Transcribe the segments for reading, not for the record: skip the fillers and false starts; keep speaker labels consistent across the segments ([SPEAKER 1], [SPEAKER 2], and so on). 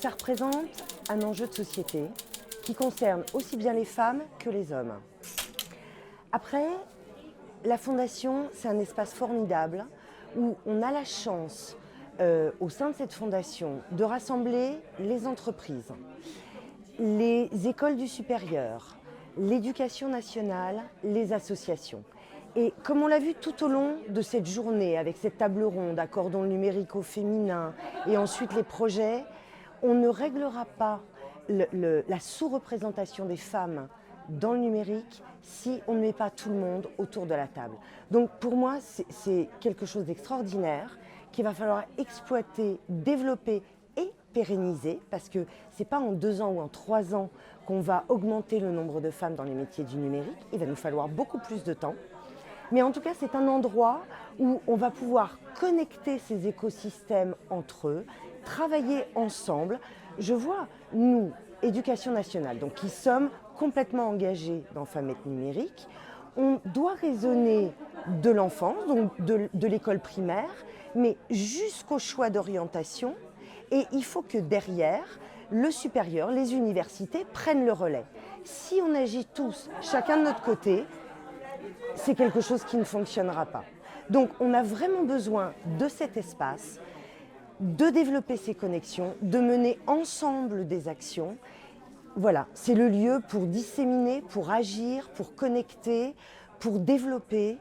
[SPEAKER 1] ça représente un enjeu de société qui concerne aussi bien les femmes que les hommes. Après, la Fondation, c'est un espace formidable où on a la chance, au sein de cette fondation, de rassembler les entreprises, les écoles du supérieur, l'éducation nationale, les associations. Et comme on l'a vu tout au long de cette journée, avec cette table ronde, accordons le numérique au féminin, et ensuite les projets, on ne réglera pas la sous-représentation des femmes dans le numérique si on ne met pas tout le monde autour de la table. Donc pour moi, c'est quelque chose d'extraordinaire qu'il va falloir exploiter, développer et pérenniser, parce que ce n'est pas en 2 ans ou en 3 ans qu'on va augmenter le nombre de femmes dans les métiers du numérique. Il va nous falloir beaucoup plus de temps. Mais en tout cas, c'est un endroit où on va pouvoir connecter ces écosystèmes entre eux, travailler ensemble. Je vois, nous, Éducation nationale, donc qui sommes complètement engagés dans Femmes et Numérique, on doit raisonner de l'enfance, donc de l'école primaire, mais jusqu'au choix d'orientation. Et il faut que derrière, le supérieur, les universités prennent le relais. Si on agit tous, chacun de notre côté, c'est quelque chose qui ne fonctionnera pas. Donc on a vraiment besoin de cet espace, de développer ces connexions, de mener ensemble des actions. Voilà, c'est le lieu pour disséminer, pour agir, pour connecter, pour développer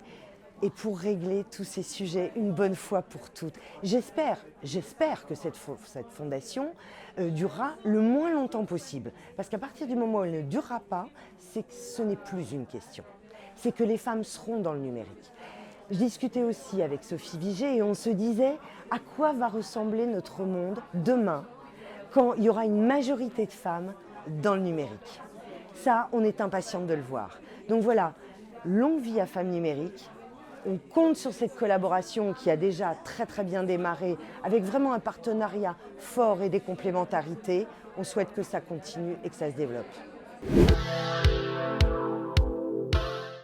[SPEAKER 1] et pour régler tous ces sujets une bonne fois pour toutes. J'espère que cette fondation durera le moins longtemps possible. Parce qu'à partir du moment où elle ne durera pas, c'est que ce n'est plus une question. C'est que les femmes seront dans le numérique. Je discutais aussi avec Sophie Viget et on se disait à quoi va ressembler notre monde demain quand il y aura une majorité de femmes dans le numérique. Ça, on est impatiente de le voir. Donc voilà, longue vie à Femmes Numériques. On compte sur cette collaboration qui a déjà très bien démarré avec vraiment un partenariat fort et des complémentarités. On souhaite que ça continue et que ça se développe.